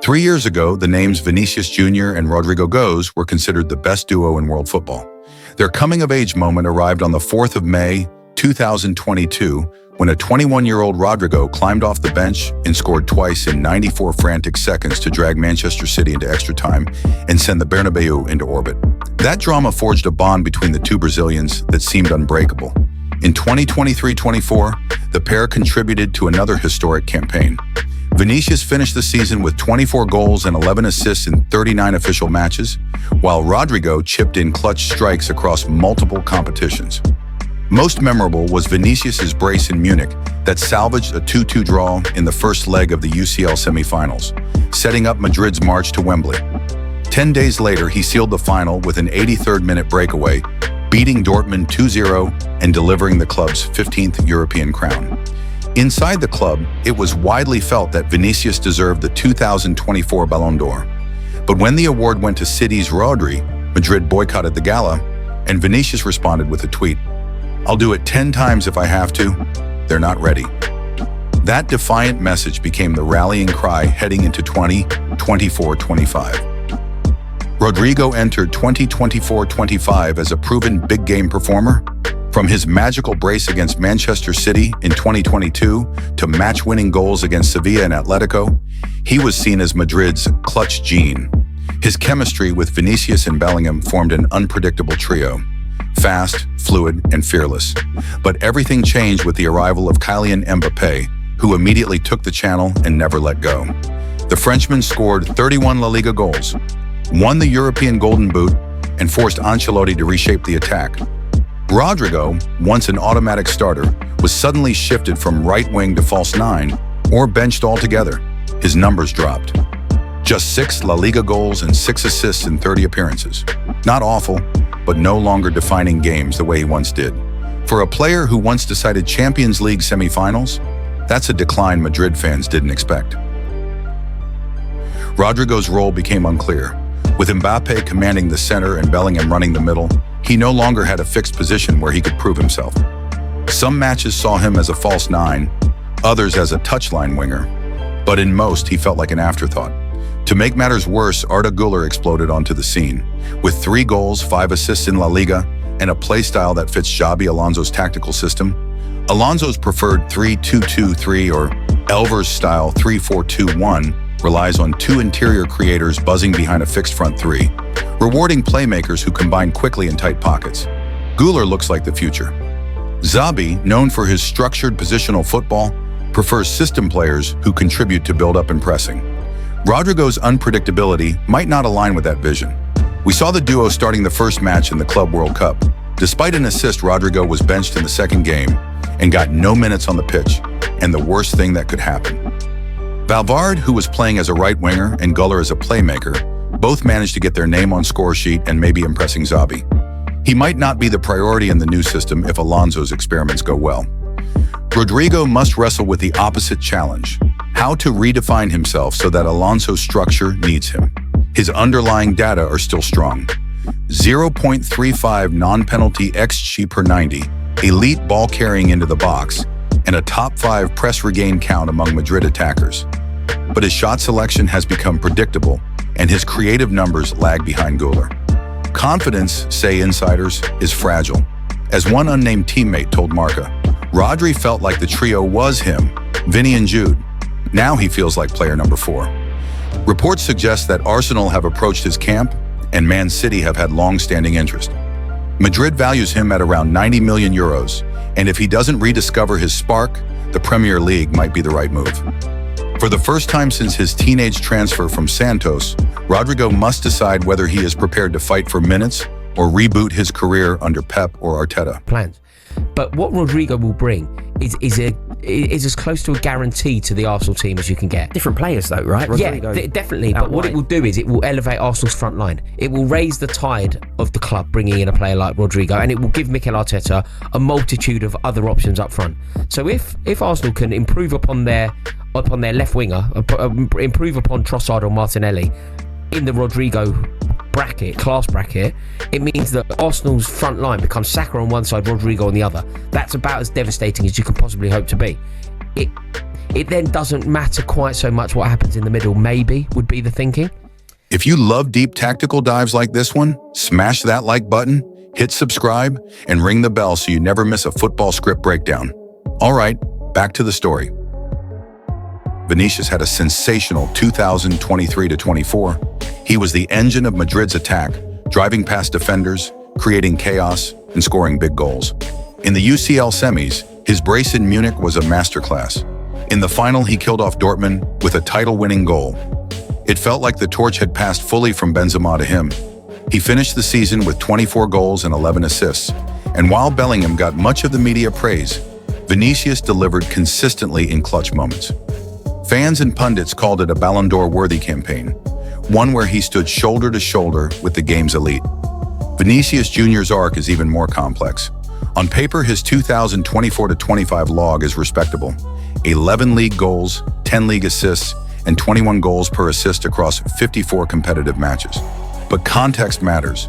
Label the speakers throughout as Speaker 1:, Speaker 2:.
Speaker 1: 3 years ago, the names Vinícius Jr and Rodrygo were considered the best duo in world football. Their coming-of-age moment arrived on the 4th of May, 2022, when a 21-year-old Rodrygo climbed off the bench and scored twice in 94 frantic seconds to drag Manchester City into extra time and send the Bernabeu into orbit. That drama forged a bond between the two Brazilians that seemed unbreakable. In 2023-24, the pair contributed to another historic campaign. Vinícius finished the season with 24 goals and 11 assists in 39 official matches, while Rodrygo chipped in clutch strikes across multiple competitions. Most memorable was Vinícius's brace in Munich that salvaged a 2-2 draw in the first leg of the UCL semi-finals, setting up Madrid's march to Wembley. 10 days later, he sealed the final with an 83rd-minute breakaway, beating Dortmund 2-0 and delivering the club's 15th European crown. Inside the club, it was widely felt that Vinícius deserved the 2024 Ballon d'Or. But when the award went to City's Rodri, Madrid boycotted the gala, and Vinícius responded with a tweet, "I'll do it 10 times if I have to. They're not ready." That defiant message became the rallying cry heading into 2024-25. Rodrygo entered 2024-25 as a proven big-game performer. From his magical brace against Manchester City in 2022 to match-winning goals against Sevilla and Atletico, he was seen as Madrid's clutch gene. His chemistry with Vinícius and Bellingham formed an unpredictable trio. Fast, fluid, and fearless. But everything changed with the arrival of Kylian Mbappé, who immediately took the channel and never let go. The Frenchman scored 31 La Liga goals, won the European Golden Boot, and forced Ancelotti to reshape the attack. Rodrygo, once an automatic starter, was suddenly shifted from right wing to false nine, or benched altogether. His numbers dropped. Just 6 La Liga goals and 6 assists in 30 appearances. Not awful, but no longer defining games the way he once did. For a player who once decided Champions League semi-finals, that's a decline Madrid fans didn't expect. Rodrygo's role became unclear. With Mbappé commanding the center and Bellingham running the middle, he no longer had a fixed position where he could prove himself. Some matches saw him as a false nine, others as a touchline winger, but in most he felt like an afterthought. To make matters worse, Arda Güler exploded onto the scene. With 3 goals, 5 assists in La Liga, and a play style that fits Xabi Alonso's tactical system, Alonso's preferred 3-2-2-3 or Elver's style 3-4-2-1 relies on 2 interior creators buzzing behind a fixed front 3, rewarding playmakers who combine quickly in tight pockets. Güler looks like the future. Xabi, known for his structured positional football, prefers system players who contribute to build-up and pressing. Rodrygo's unpredictability might not align with that vision. We saw the duo starting the first match in the Club World Cup. Despite an assist, Rodrygo was benched in the second game and got no minutes on the pitch, and the worst thing that could happen. Valverde, who was playing as a right winger, and Güler as a playmaker, both managed to get their name on score sheet and maybe impressing Xabi. He might not be the priority in the new system if Alonso's experiments go well. Rodrygo must wrestle with the opposite challenge: how to redefine himself so that Alonso's structure needs him. His underlying data are still strong. 0.35 non-penalty XG per 90, elite ball carrying into the box, and a top 5 press regain count among Madrid attackers. But his shot selection has become predictable, and his creative numbers lag behind Güler. Confidence, say insiders, is fragile. As one unnamed teammate told Marca, Rodri felt like the trio was him, Vini and Jude. Now he feels like player number 4. Reports suggest that Arsenal have approached his camp, and Man City have had long-standing interest. Madrid values him at around 90 million euros, and if he doesn't rediscover his spark, the Premier League might be the right move. For the first time since his teenage transfer from Santos, Rodrygo must decide whether he is prepared to fight for minutes or reboot his career under Pep or Arteta.
Speaker 2: Plans. But what Rodrygo will bring is as close to a guarantee to the Arsenal team as you can get.
Speaker 3: Different players though, right? Rodrygo
Speaker 2: Definitely. But what it will do is it will elevate Arsenal's front line. It will raise the tide of the club, bringing in a player like Rodrygo, and it will give Mikel Arteta a multitude of other options up front. So if Arsenal can improve upon their left winger, improve upon Trossard or Martinelli in the Rodrygo class bracket, it means that Arsenal's front line becomes Saka on one side, Rodrygo on the other. That's about as devastating as you can possibly hope to be. it then doesn't matter quite so much what happens in the middle, maybe, would be the thinking.
Speaker 1: If you love deep tactical dives like this one, smash that like button, hit subscribe, and ring the bell so you never miss a football script breakdown. All right, back to the story. Vinícius had a sensational 2023-24. He was the engine of Madrid's attack, driving past defenders, creating chaos, and scoring big goals. In the UCL semis, his brace in Munich was a masterclass. In the final, he killed off Dortmund with a title-winning goal. It felt like the torch had passed fully from Benzema to him. He finished the season with 24 goals and 11 assists. And while Bellingham got much of the media praise, Vinícius delivered consistently in clutch moments. Fans and pundits called it a Ballon d'Or-worthy campaign, one where he stood shoulder to shoulder with the game's elite. Vinícius Jr.'s arc is even more complex. On paper, his 2024-25 log is respectable. 11 league goals, 10 league assists, and 21 goals per assist across 54 competitive matches. But context matters.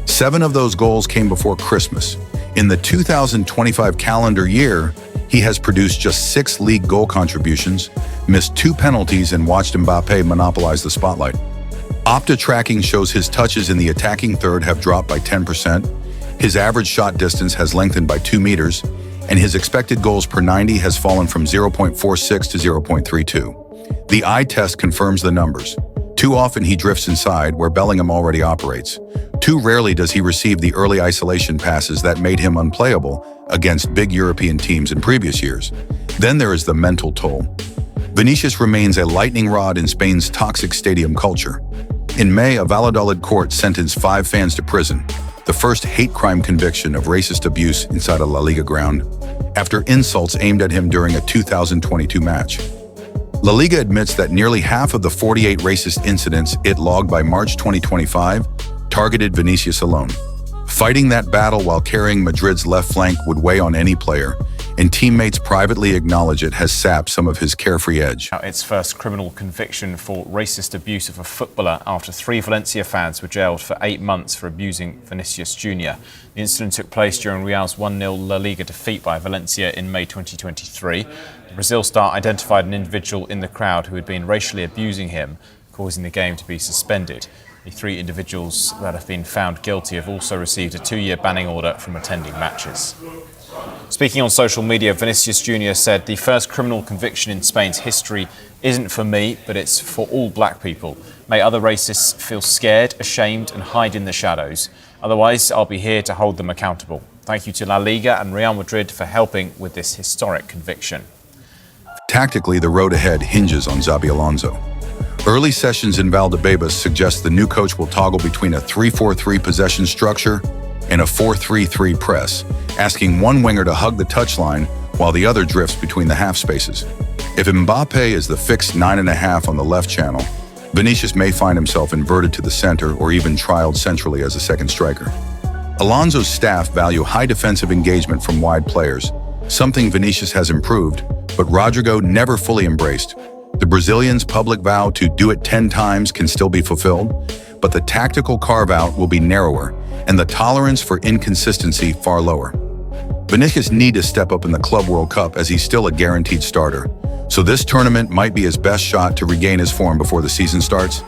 Speaker 1: 7 of those goals came before Christmas. In the 2025 calendar year, he has produced just 6 league goal contributions, missed 2 penalties, and watched Mbappé monopolize the spotlight. Opta tracking shows his touches in the attacking third have dropped by 10%, his average shot distance has lengthened by 2 meters, and his expected goals per 90 has fallen from 0.46 to 0.32. The eye test confirms the numbers. Too often he drifts inside where Bellingham already operates. Too rarely does he receive the early isolation passes that made him unplayable against big European teams in previous years. Then there is the mental toll. Vinícius remains a lightning rod in Spain's toxic stadium culture. In May, a Valladolid court sentenced 5 fans to prison, the first hate crime conviction of racist abuse inside a La Liga ground, after insults aimed at him during a 2022 match. La Liga admits that nearly half of the 48 racist incidents it logged by March 2025 targeted Vinícius alone. Fighting that battle while carrying Madrid's left flank would weigh on any player, and teammates privately acknowledge it has sapped some of his carefree edge.
Speaker 3: Its first criminal conviction for racist abuse of a footballer after 3 Valencia fans were jailed for 8 months for abusing Vinícius Jr. The incident took place during Real's 1-0 La Liga defeat by Valencia in May 2023. The Brazil star identified an individual in the crowd who had been racially abusing him, causing the game to be suspended. The 3 individuals that have been found guilty have also received a 2-year banning order from attending matches. Speaking on social media, Vinícius Jr said, "The first criminal conviction in Spain's history isn't for me, but it's for all black people. May other racists feel scared, ashamed and hide in the shadows. Otherwise, I'll be here to hold them accountable. Thank you to La Liga and Real Madrid for helping with this historic conviction."
Speaker 1: Tactically, the road ahead hinges on Xabi Alonso. Early sessions in Valdebebas suggest the new coach will toggle between a 3-4-3 possession structure and a 4-3-3 press, asking one winger to hug the touchline while the other drifts between the half spaces. If Mbappé is the fixed 9.5 on the left channel, Vinícius may find himself inverted to the center or even trialed centrally as a second striker. Alonso's staff value high defensive engagement from wide players, something Vinícius has improved, but Rodrygo never fully embraced. The Brazilian's public vow to do it 10 times can still be fulfilled, but the tactical carve-out will be narrower and the tolerance for inconsistency far lower. Vinícius needs to step up in the Club World Cup as he's still a guaranteed starter, so this tournament might be his best shot to regain his form before the season starts.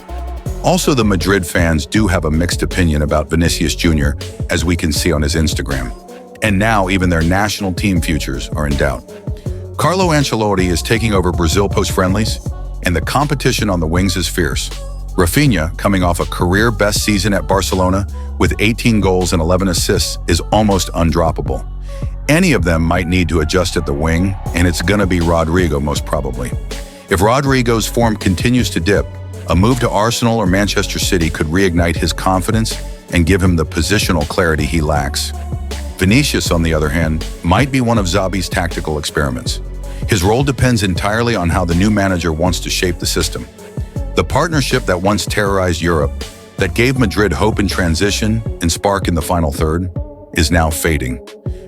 Speaker 1: Also, the Madrid fans do have a mixed opinion about Vinícius Jr, as we can see on his Instagram. And now even their national team futures are in doubt. Carlo Ancelotti is taking over Brazil post-friendlies, and the competition on the wings is fierce. Rafinha, coming off a career best season at Barcelona with 18 goals and 11 assists, is almost undroppable. Any of them might need to adjust at the wing, and it's gonna be Rodrygo most probably. If Rodrygo's form continues to dip, a move to Arsenal or Manchester City could reignite his confidence and give him the positional clarity he lacks. Vinícius, on the other hand, might be one of Xabi's tactical experiments. His role depends entirely on how the new manager wants to shape the system. The partnership that once terrorized Europe, that gave Madrid hope in transition and spark in the final third, is now fading.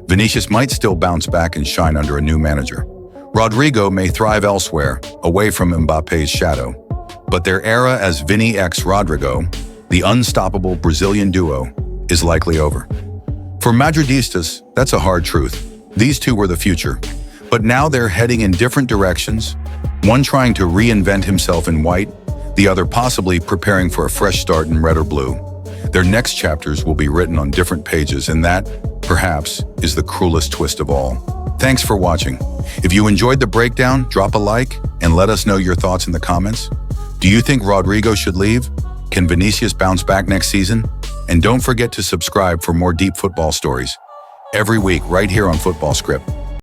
Speaker 1: Vinícius might still bounce back and shine under a new manager. Rodrygo may thrive elsewhere, away from Mbappé's shadow. But their era as Vini x Rodrygo, the unstoppable Brazilian duo, is likely over. For Madridistas, that's a hard truth. These two were the future. But now they're heading in different directions, One trying to reinvent himself in white, the other possibly preparing for a fresh start in red or blue. Their next chapters will be written on different pages, and that, perhaps, is the cruelest twist of all. Thanks for watching. If you enjoyed the breakdown, drop a like and let us know your thoughts in the comments. Do you think Rodrygo should leave? Can Vinícius bounce back next season? And don't forget to subscribe for more deep football stories every week right here on Football Script.